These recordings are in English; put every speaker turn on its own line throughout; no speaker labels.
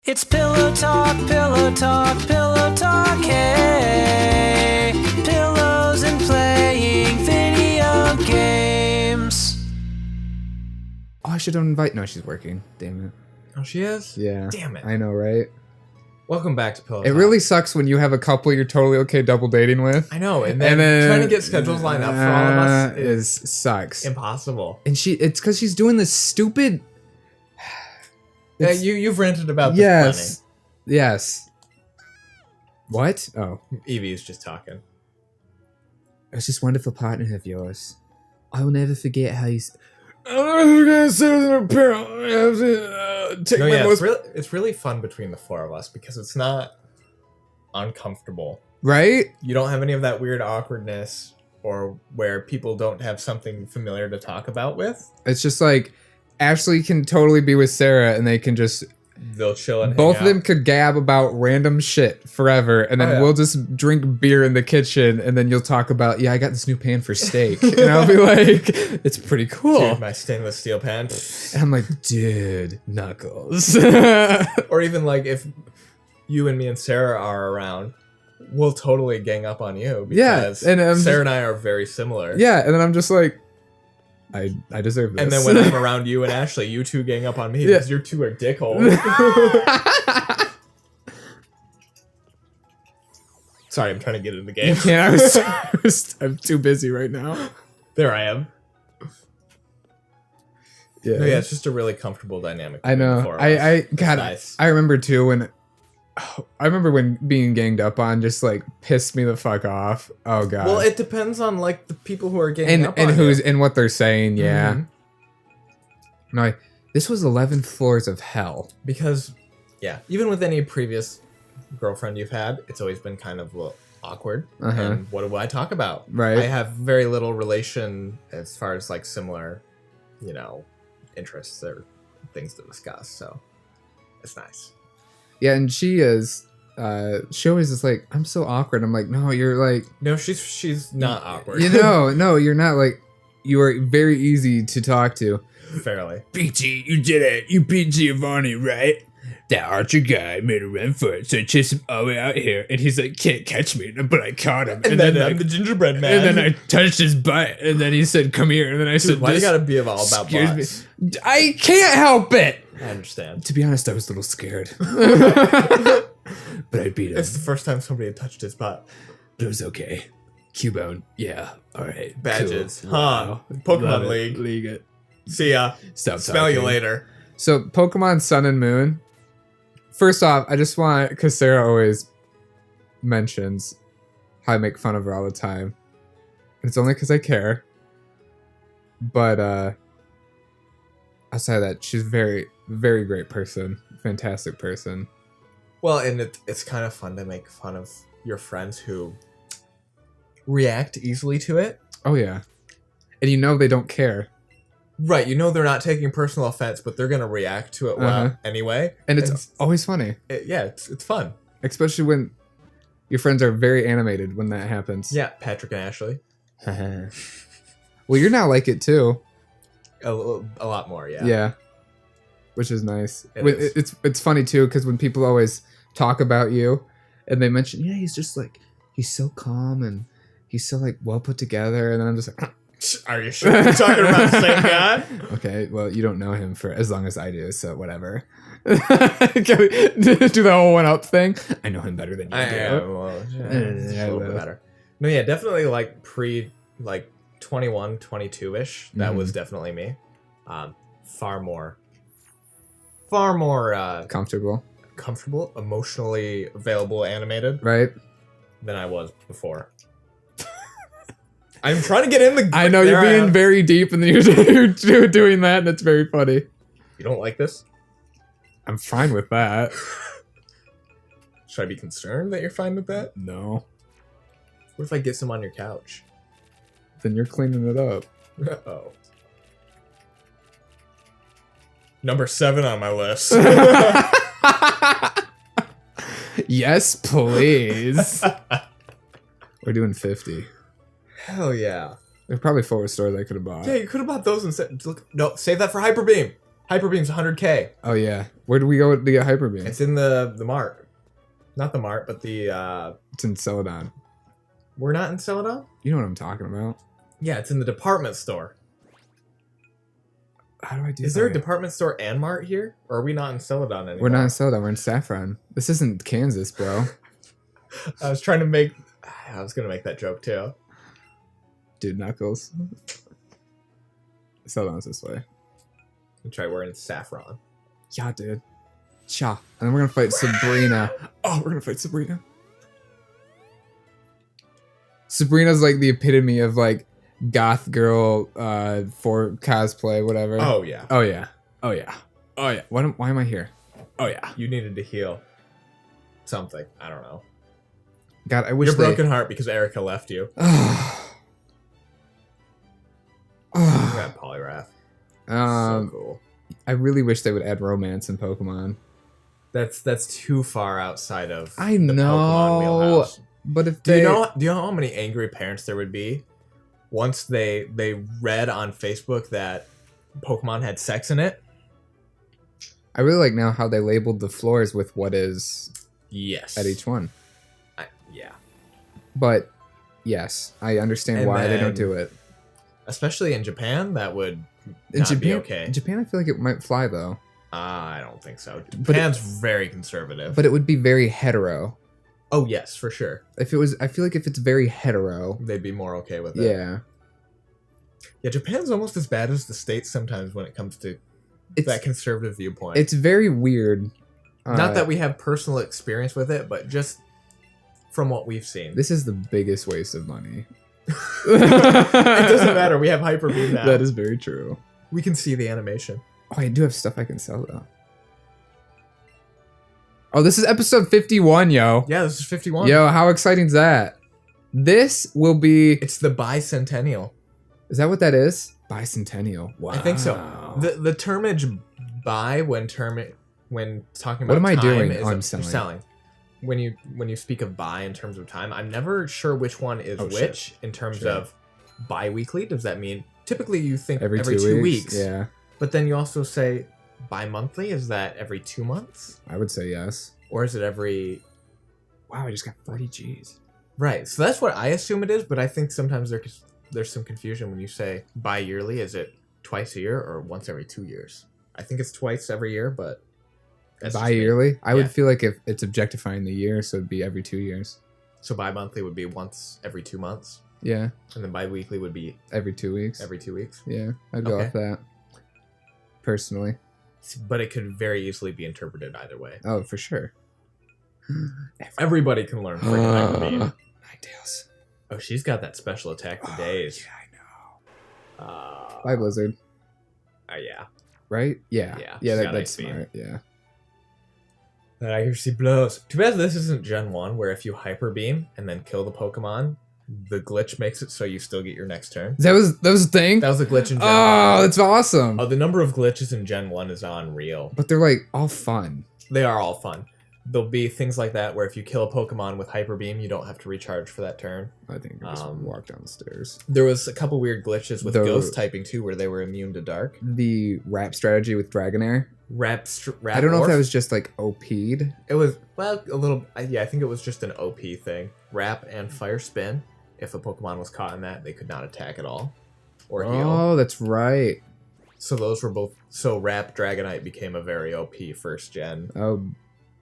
It's pillow talk, pillow talk, pillow talk, hey. Pillows and playing video games.
Oh, I should invite. No, she's working. Damn it.
Oh, she is?
Yeah.
Damn it.
I know, right?
Welcome back to Pillow
It
Talk.
really sucks when you have a couple you're totally okay double dating with.
I know, and then trying to get schedules lined up for all of us is
sucks.
impossible.
And it's because she's doing this stupid.
Yeah, you've ranted about this
Yes. Yes. What? Oh.
plenty. Eevee's just talking.
It was just wonderful partner of yours. I will never forget how you. I'm never gonna sit in a pair. I have to take
No,
my
yeah,
most.
it's really fun between the four of us because it's not uncomfortable.
Right?
You don't have any of that weird awkwardness or where people don't have something familiar to talk about with.
It's just like Ashley can totally be with Sarah, and they can just.
They'll chill and
Both
hang
of them could gab about random shit forever, and then
Oh, yeah.
we'll just drink beer in the kitchen, and then you'll talk about, yeah, I got this new pan for steak, and I'll be like, it's pretty cool.
Dude, my stainless steel pan.
And I'm like, dude, Knuckles.
Or even like if you and me and Sarah are around, we'll totally gang up on you because
Yeah, and,
Sarah and I are very similar.
Yeah, and then I'm just like, I deserve this.
And then when I'm around you and Ashley, you two gang up on me
Yeah.
because you two are dickholes. Sorry, I'm trying to get in the game.
I'm too busy right now.
There I am.
Yeah,
No, yeah, it's just a really comfortable dynamic.
I
between the
know.
four of us. It's
God,
nice.
I remember too when. I remember when being ganged up on just like pissed me the fuck off. Oh god.
Well, it depends on like the people who are ganging up
and
on
who's
you.
and what they're saying. Yeah.
Mhm.
No, this was 11 floors of hell.
Because, yeah, even with any previous girlfriend you've had, it's always been kind of awkward.
Uh-huh.
And what do I talk about?
Right.
I have very little relation as far as like similar, interests or things to discuss. So it's nice.
Yeah, and she is. She always is like, I'm so awkward. I'm like, no, you're like,
No, she's not awkward.
no, you're not like. You are very easy to talk to.
Fairly.
BT, you did it. You beat Giovanni, right? That Archer guy made a run for it, so I chased him all the way out here, and he's like, can't catch me, but I caught him.
And then
like,
I'm the gingerbread man.
and then I touched his butt, and then he said, come here, and then I said,
Why you
this-
gotta be all about
excuse
butts?
me. I can't help it.
I understand.
To be honest, I was a little scared. But I beat him.
It's the first time somebody had touched his butt.
But it was okay. Cubone, yeah, all right.
Badges.
cool.
Huh.
Wow.
Pokemon
Love it.
League.
League it.
See ya.
Stop
Smell you
talking.
later.
So, Pokemon Sun and Moon. First off, I just want, because Sarah always mentions how I make fun of her all the time. And it's only because I care. But outside of that, she's a very, very great person. Fantastic person.
Well, and it's kind of fun to make fun of your friends who react easily to it.
Oh, yeah. And you know they don't care.
Right, they're not taking personal offense, but they're gonna react to it well
Uh-huh.
anyway.
And it's always funny.
It's fun.
Especially when your friends are very animated when that happens.
Yeah, Patrick and Ashley.
Well, you're not like it too.
A lot more, yeah.
Yeah. Which is nice.
It is.
It's funny too, because when people always talk about you and they mention, yeah, he's just like, he's so calm and he's so like well put together. And then I'm just like,
Are you sure you're talking about the same guy?
okay, well, you don't know him for as long as I do, so whatever. Can we do the whole one up thing? I know him better than you do.
Well, it's a little bit better. No, yeah, definitely like pre 21, 22-ish. That was definitely me. Far more
Comfortable,
comfortable, emotionally available, animated
right?
than I was before. I'm trying to get in the.
I know
there
you're
I
being
am.
very deep and then you're doing that, and it's very funny.
You don't like this?
I'm fine with that.
Should I be concerned that you're fine with that?
No.
What if I get some on your couch?
Then you're cleaning it up.
Oh. Number 7 on my list.
Yes, please. We're doing 50.
Hell yeah.
There's probably 4 stores I could have bought.
Yeah, you could have bought those instead. Look, no, save that for Hyper Beam. Hyper Beam's 100K.
Oh yeah. Where do we go to get Hyper Beam?
It's in the mart. Not the mart, but the
It's in Celadon.
we're not in Celadon?
You know what I'm talking about.
Yeah, it's in the department store.
How do I do
Is
that?
there a department store and mart here? Or are we not in Celadon anymore?
We're not in Celadon. We're in Saffron. This isn't Kansas, bro.
I was gonna make that joke too.
Dude, Knuckles. Celadon's this way.
That's right, we're in Saffron.
Yeah, dude. Cha. And then we're gonna fight Sabrina. Oh, we're gonna fight Sabrina. Sabrina's like the epitome of like goth girl for cosplay, whatever.
Oh yeah.
Oh yeah. Oh yeah. Oh yeah. Why am I here? Oh yeah.
You needed to heal something. I don't know.
God, I wish
Your broken heart because Erica left you. You got Poliwrath. So cool.
I really wish they would add romance in Pokemon.
That's too far outside of
I
the
know.
Pokemon wheelhouse.
But if
Do
they
you know how many angry parents there would be once they read on Facebook that Pokemon had sex in it?
I really like now how they labeled the floors with what is
Yes.
at each one.
Yeah.
But yes, I understand
And
why they don't
then-
do it.
Especially in Japan, that would
In
not
Japan,
be okay.
in Japan, I feel like it might fly though.
I don't think so.
But
Japan's very conservative.
But it would be very hetero.
oh yes, for sure.
If it was, I feel like if it's very hetero,
They'd be more okay with it.
yeah,
Yeah, Japan's almost as bad as the States sometimes when it comes to
it's
that conservative viewpoint.
it's very weird.
Not that we have personal experience with it, but just from what we've seen.
This is the biggest waste of money.
It doesn't matter. We have Hyper Beam now.
That is very true.
We can see the animation.
Oh, I do have stuff I can sell though. Oh, this is episode 51, yo.
Yeah, this is 51.
Yo, how exciting is that? This will be.
It's the bicentennial.
Is that what that is? Bicentennial. Wow.
I think so. The termage bi when talking about
What am I
time
doing?
is
Oh, I'm
you're
selling.
selling. When you speak of bi in terms of time, I'm never sure which one is
Oh,
which in terms
Sure.
of bi-weekly. Does that mean typically you think every,
every
2 weeks?
Yeah,
But then you also say bi-monthly. Is that every 2 months?
I would say yes.
Or is it every...
Wow, I just got 40 G's.
Right, so that's what I assume it is, but I think sometimes there's some confusion when you say bi-yearly. Is it twice a year or once every 2 years? I think it's twice every year, but... that's just me.
Bi-yearly? I
Yeah.
would feel like if it's objectifying the year, so it'd be every 2 years.
So bi-monthly would be once every 2 months,
Yeah,
and then bi-weekly would be
every 2 weeks.
every 2 weeks.
Yeah, I'd go
Okay.
off that. Personally.
But it could very easily be interpreted either way.
Oh, for sure.
Everybody can learn freaking Hyper Beam.
Ninetales.
Oh, she's got that special attack for days.
Yeah, I know.
Uh,
Bye, Blizzard.
yeah.
Right? Yeah.
Yeah,
Yeah,
she's
that,
got
that's
Ice Beam.
smart. Yeah.
That accuracy blows. Too bad this isn't Gen 1, where if you Hyper Beam and then kill the Pokemon, the glitch makes it so you still get your next turn.
That was a thing?
That was a glitch in Gen 1.
Oh, that's awesome.
Oh, the number of glitches in Gen 1 is unreal.
But they're like all fun.
They are all fun. There'll be things like that where if you kill a Pokemon with Hyper Beam, you don't have to recharge for that turn.
I think I just walk down the stairs.
There was a couple weird glitches with
The-
Ghost typing too, where they were immune to dark.
The rap strategy with Dragonair.
Rap
I don't know if
Orf?
that was just like OP'd.
It was, well, a little... Yeah, I think it was just an OP thing. Rap and Fire Spin. If a Pokemon was caught in that, they could not attack at all. Or heal.
Oh, that's right.
So those were both... So Rap Dragonite became a very OP first gen.
Oh,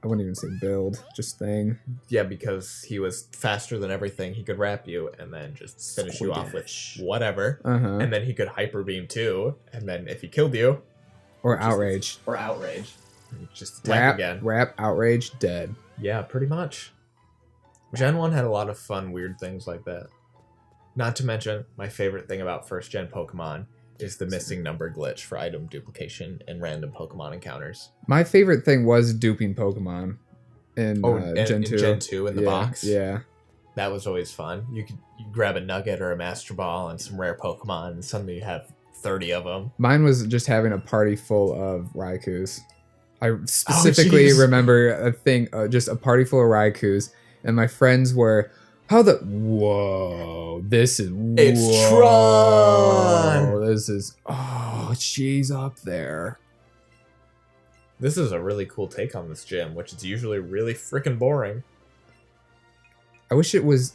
I wouldn't even say build, just thing.
Yeah, because he was faster than everything. He could Wrap you and then just finish you off with whatever.
Uh-huh.
And then he could Hyper Beam too. And then if he killed you...
Or Outrage.
Or Outrage. Just attack again.
Rap, Outrage, dead.
Yeah, pretty much. Gen 1 had a lot of fun, weird things like that. Not to mention, my favorite thing about first gen Pokemon is the missing number glitch for item duplication and random Pokemon encounters.
My favorite thing was duping Pokemon in Gen 2.
In Gen 2 in the box.
Yeah.
That was always fun. You grab a Nugget or a Master Ball and some rare Pokemon, and suddenly you have 30 of them.
Mine was just having a party full of Raikus. I specifically
jeez.
remember a thing, just a party full of Raikus, and my friends were, whoa, this is,
It's
whoa,
Tron!
this is, oh, she's up there.
This is a really cool take on this gym, which is usually really freaking boring.
I wish it was.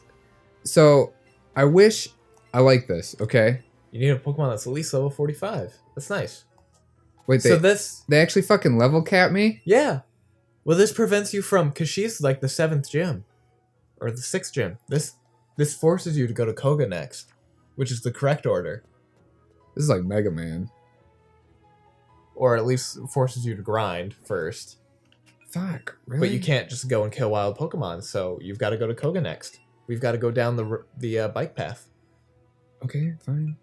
So, I wish I like this. Okay.
You need a Pokemon that's at least level 45. That's nice.
Wait,
So
they actually fucking level cap me?
Yeah. Well, this prevents you from, because she's like the 7th gym. Or the 6th gym. This forces you to go to Koga next. Which is the correct order.
This is like Mega Man.
Or at least forces you to grind first.
Fuck, really?
But you can't just go and kill wild Pokemon, so you've got to go to Koga next. We've got to go down the bike path.
Okay, fine.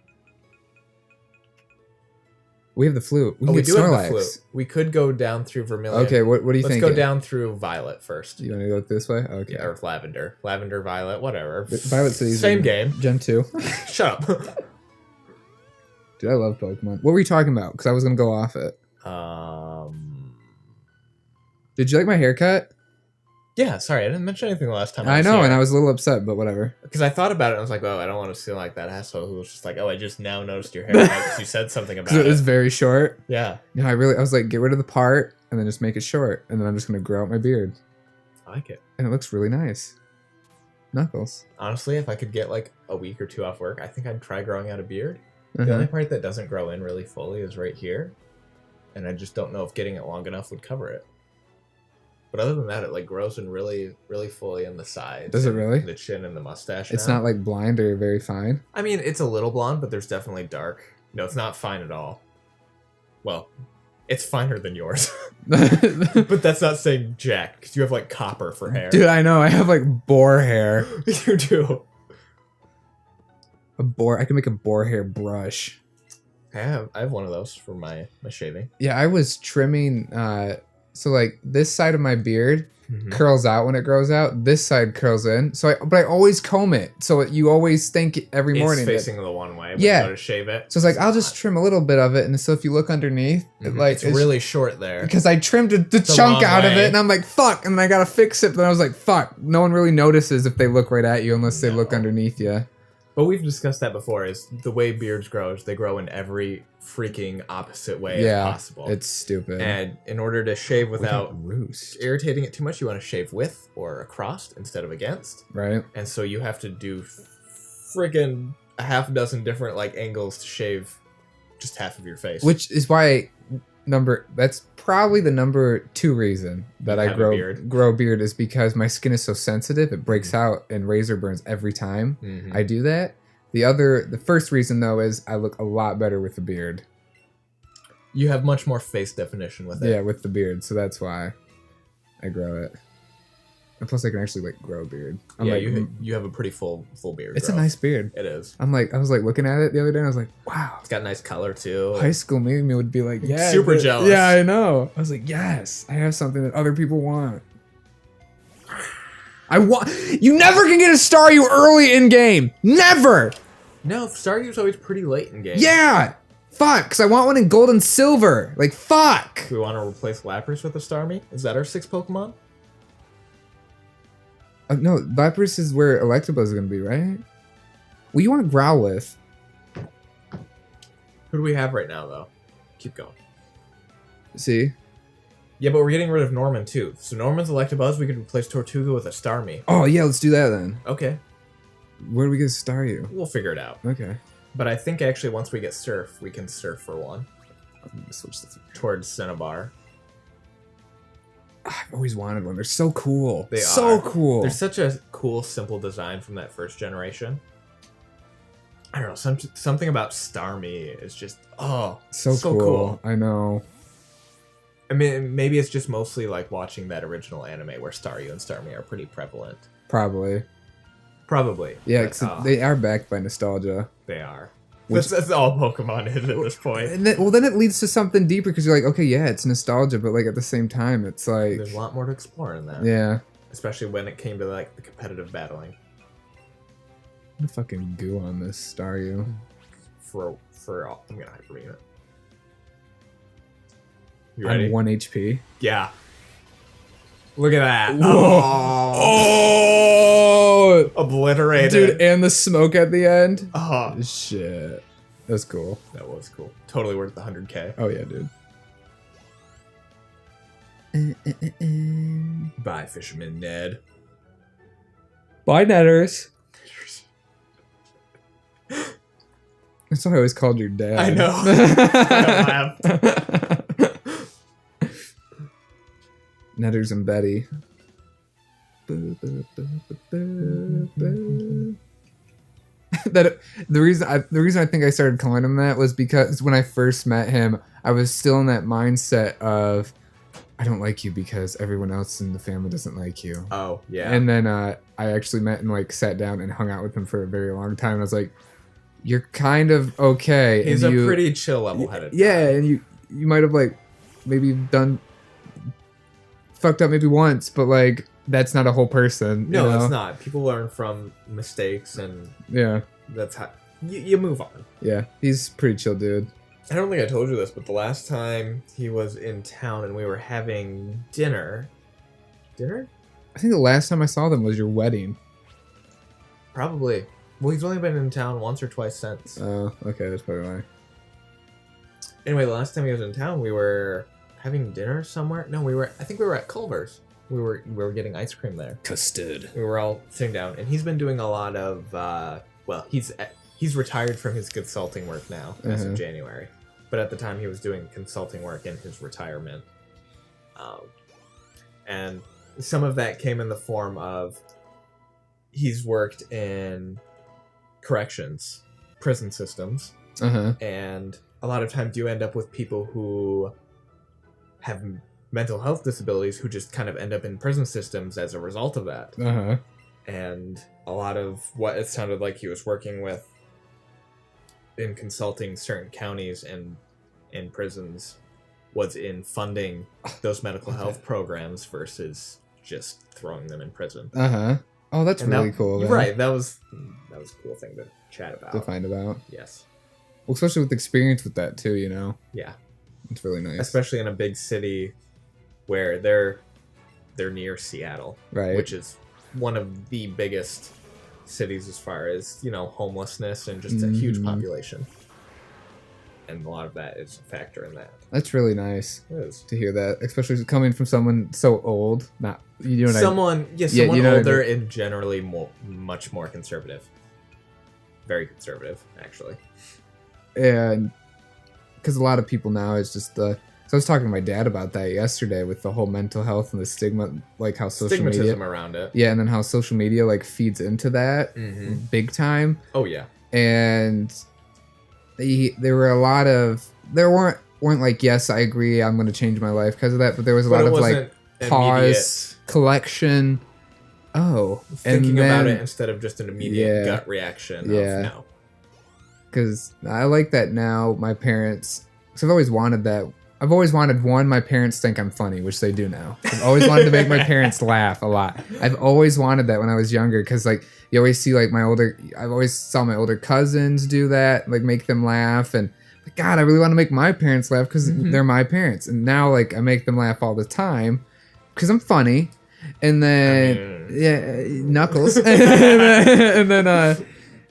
We have the flute. We,
We
get
do have the
Snorlax.
flute. We could go down through Vermilion.
Okay, what do you think?
Let's go down through Violet first.
You want to go this way? Okay.
Yeah, or Lavender. Lavender, Violet, whatever.
Violet City's
Same game.
Gen 2.
Shut up.
Dude, I love Pokemon. What were you talking about? Because I was going to go off it. Did you like my haircut?
Yeah, sorry, I didn't mention anything the last time.
I know, and I was a little upset, but whatever.
Because I thought about it and I was like, oh, I don't want to seem like that asshole who was just like, oh, I just now noticed your haircut because you said something about
Because
it.
it was very short.
Yeah.
You know, I was like, get rid of the part and then just make it short. And then I'm just going to grow out my beard.
I like it.
And it looks really nice. Knuckles.
Honestly, if I could get like a week or two off work, I think I'd try growing out a beard.
Uh-huh.
The only part that doesn't grow in really fully is right here. And I just don't know if getting it long enough would cover it. But other than that, it like grows in really, really fully in the sides.
Does it
and
really?
The chin and the mustache.
It's
now.
not like blind or very fine.
I mean, it's a little blonde, but there's definitely dark. No, it's not fine at all. Well, it's finer than yours. But that's not saying jack, because you have like copper for hair.
Dude, I know. I have like boar hair.
You do.
I can make a boar hair brush.
I have one of those for my shaving.
Yeah, I was trimming. So like this side of my beard curls out when it grows out. This side curls in. But I always comb it. So you always think every morning.
It's facing the one way. When
Yeah.
you go to shave it.
So it's like I'll just trim a little bit of it, and so if you look underneath, it like
it's really short there.
because I trimmed the
The
chunk
wrong
out of
way.
it, and I'm like fuck, and then I gotta fix it. But then I was like fuck, no one really notices if they look right at you unless they look
No.
underneath you.
But we've discussed that before. Is the way beards grow is they grow in every freaking opposite way
Yeah,
as possible.
it's stupid.
And in order to shave without
roost,
irritating it too much, you want to shave with or across instead of against.
right?
And so you have to do friggin' a half dozen different like angles to shave just half of your face.
Which is why that's probably the number 2 reason that
You
I
have a
grow a beard is because my skin is so sensitive, it breaks out and razor burns every time
Mhm.
I do that. The first reason though is I look a lot better with the beard.
You have much more face definition with it.
Yeah, with the beard, so that's why I grow it. And plus I can actually like grow a beard. I'm
Yeah,
like,
you have a pretty full beard.
it's a
growth.
nice beard.
It is.
I was like looking at it the other day and I was like, wow.
It's got nice color too.
High school me would be like, yeah,
Super jealous.
Yeah, I know. I was like, yes, I have something that other people want. You never can get a Staryu early in game. Never.
No, Staryu's always pretty late in game.
Yeah. Fuck, because I want one in gold and silver. Like, fuck.
Do we want to replace Lapras with a Starmie? Is that our 6th Pokemon?
No, Vipers is where Electabuzz is going to be, right? Well, you want to Growlithe.
Who do we have right now, though? Keep going.
See?
Yeah, but we're getting rid of Norman, too. So Norman's Electabuzz, we could replace Tortuga with a Starmie.
Oh, yeah, let's do that then.
Okay,
Where do we get Staryu?
we'll figure it out.
Okay.
But I think actually once we get Surf, we can Surf for one.
I'm going to switch this.
Towards Cinnabar.
I've always wanted one. They're so cool.
They
so
are.
cool.
There's such a cool, simple design from that first generation. I don't know, something about Starmie is just,
so cool. I know.
I mean, maybe it's just mostly like watching that original anime where Staryu and Starmie are pretty prevalent.
Probably.
Probably.
Yeah,
but,
'cause they are backed by nostalgia.
They are.
Which-
That's all Pokemon is at this point.
And then it leads to something deeper because you're like, okay, yeah, it's nostalgia, but like at the same time, it's like,
There's a lot more to explore in that.
yeah,
Especially when it came to like the competitive battling.
I'm fucking goo on this Staryu.
I'm gonna Hyper Beam it. You ready?
I'm 1 HP.
Yeah. Look at that.
Whoa.
Oh! Obliterated.
Dude, and the smoke at the end.
Oh,
Shit. That's cool.
that was cool. Totally worth the 100k.
Oh, yeah, dude.
Bye, Fisherman Ned.
Bye, Netters. That's what I always called your dad.
I know. I laughed.
Netters and Betty. That the reason I think I started calling him that was because when I first met him, I was still in that mindset of I don't like you because everyone else in the family doesn't like you.
Oh, yeah.
And then I actually met and like sat down and hung out with him for a very long time. And I was like, you're kind of okay.
He's
and
a pretty chill, level-headed
yeah,
guy.
and you might have like maybe done fucked up maybe once, but like that's not a whole person.
No,
you know?
it's not. People learn from mistakes, and
Yeah.
that's how you move on.
Yeah. He's a pretty chill dude.
I don't think I told you this, but the last time he was in town and we were having dinner. Dinner?
I think the last time I saw them was your wedding.
Probably. Well, he's only been in town once or twice since.
Oh, okay, that's probably why.
Anyway, the last time he was in town, we were having dinner somewhere. No, I think we were at Culver's. We were getting ice cream there.
Custard.
We were all sitting down, and he's been doing a lot of. Well, he's retired from his consulting work now as of January, but at the time he was doing consulting work in his retirement, and some of that came in the form of he's worked in corrections, prison systems, and a lot of times you end up with people who have mental health disabilities who just kind of end up in prison systems as a result of that. And a lot of what it sounded like he was working with in consulting certain counties and in prisons was in funding those mental health programs versus just throwing them in prison.
Oh, that's
And
really
that,
cool. Man.
Right, that was a cool thing to chat about.
To find about.
Yes.
Well, especially with experience with that too, you know.
Yeah.
It's really nice.
Especially in a big city where they're near Seattle,
Right.
which is one of the biggest cities as far as, you know, homelessness and just a huge population. And a lot of that is a factor in that.
That's really nice
It is.
to hear that, especially coming from someone so old. Not you know what
Someone
you know what I
older
mean.
and generally much more conservative. Very conservative, actually.
And because a lot of people now is just the. So I was talking to my dad about that yesterday with the whole mental health and the stigma, like how social media.
Stigmatism around it.
Yeah, and then how social media like feeds into that big time.
Oh yeah.
And there were a lot of weren't like, yes, I agree, I'm going to change my life because of that, but there was a lot of like pause, collection. Oh,
Thinking
and then,
about it instead of just an immediate gut reaction.
Yeah.
Of no.
Because I like that now. My parents, because I've always wanted that. I've always wanted my parents think I'm funny, which they do now. I've always wanted to make my parents laugh a lot. I've always wanted that when I was younger, because like you always see like I've always saw my older cousins do that, like make them laugh, and like, God, I really want to make my parents laugh because they're my parents, and now like I make them laugh all the time because I'm funny, and then Knuckles, and then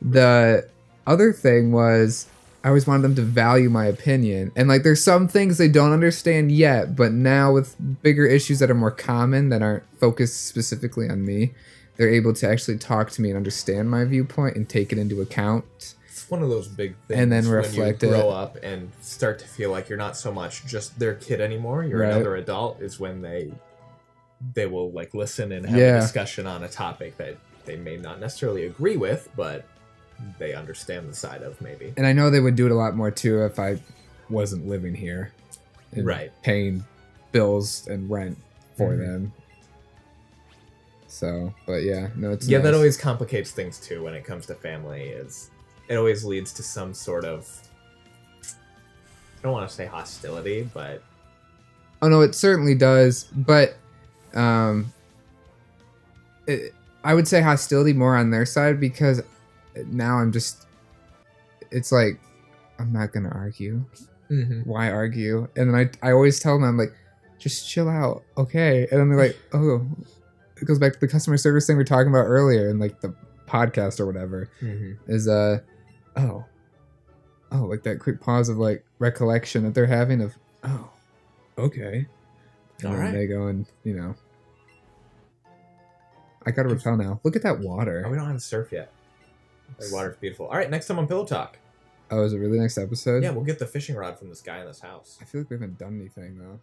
the other thing was. I always wanted them to value my opinion. And like there's some things they don't understand yet, but now with bigger issues that are more common that aren't focused specifically on me, they're able to actually talk to me and understand my viewpoint and take it into account.
It's one of those big things
And then reflect
when you
it.
grow up and start to feel like you're not so much just their kid anymore, you're
Right.
another adult, is when they will like listen and have a discussion on a topic that they may not necessarily agree with, but they understand the side of maybe.
And I know they would do it a lot more too if I wasn't living here. And
Right.
paying bills and rent for them. So, but yeah, no, it's
Yeah, that
nice.
always complicates things too when it comes to family. Is it always leads to some sort of, I don't want to say hostility, but
Oh no, it certainly does, but I would say hostility more on their side because now it's like I'm not gonna argue. Why argue? And then I always tell them, I'm like, just chill out, okay? And then they're like, oh, it goes back to the customer service thing we were talking about earlier in like the podcast or whatever. Is like that quick pause of like recollection that they're having of, oh, okay. And
All
then
right.
they go and, you know. I gotta repel now. Look at that water.
Oh, we don't have the surf yet. The water's beautiful. All right, next time on Pillow Talk.
Oh, is it really next episode?
Yeah, we'll get the fishing rod from this guy in this house.
I feel like we haven't done anything though.